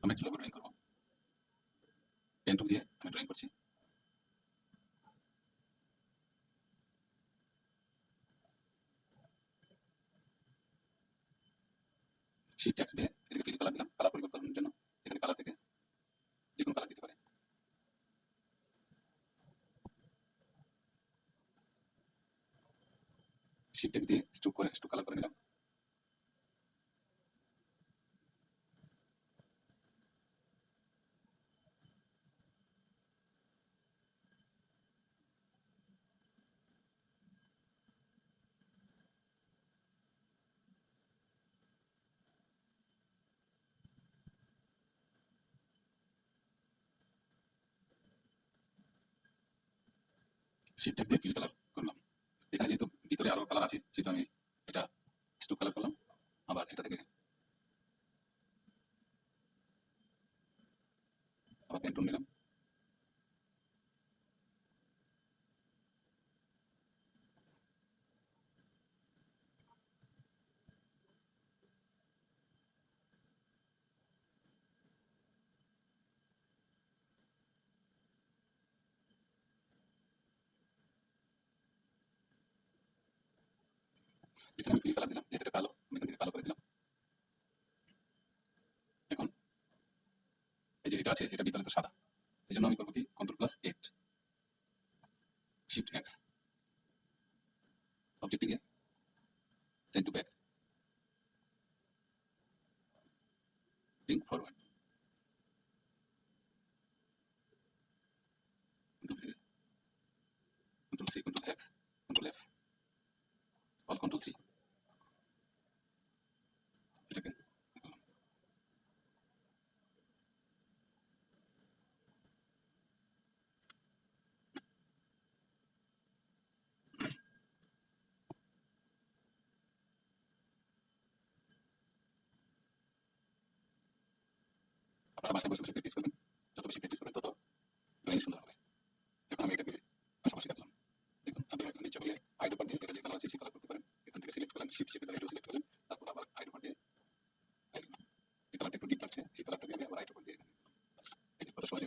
আমি একটা logo drawing করবো। পেন টুল দিয়ে আমি ড্রয়িং করছি। শিফট ট্যাক্স দিয়ে এটাকে ফিল কালার দিলাম। কালার পরিবর্তনের জন্য এখানে কালার থেকে যে কোনো কালার দিতে পারে। শিফট ট্যাক্স দিয়ে স্ট্রোক কালার করে নিলাম। শিফট ট্যাক্স দিয়ে ফিল কালার করলাম। এখানে যেহেতু ভিতরে আরো কালার আছে সেহেতু আমি এটা স্ট্রোক কালার করলাম। আবার এটা থেকে আবার পেন টুল নিলাম। এখানে আমি ফিল কালার দিলাম, যেটা কালো আমি এখান থেকে কালো করে দিলাম। এখন এই যে এটা আছে এটা ভিতরে তো সাদা, এই জন্য আমি করবো কি Ctrl+8 শিফট এক্স অবজেক্টে গিয়ে send to back bring forward Ctrl+C Ctrl+X Ctrl+F all Ctrl+3 এটাকে আপনারা বাসায় বসে বসে প্র্যাকটিস করবেন। যত বেশি প্র্যাকটিস করবেন তত ড্রয়িং সুন্দর হবে। এখন আমি এটাকে পাশাপাশি কাটলাম। দেখুন আপনি নিচে গিয়ে হাইড ওভার দিয়ে যে কালার আছে সেই কালার করতে পারেন। এখান থেকে সিলেক্ট করলাম, শিফট চেপে ধরে এটা সিলেক্ট করলেন, তারপর আবার হাইড ওভার দিয়ে এই কালারটা একটু ডিপ লাগছে, এই কালারটাকে আমি আবার হাইড ওভার দিয়ে এই কত সহজে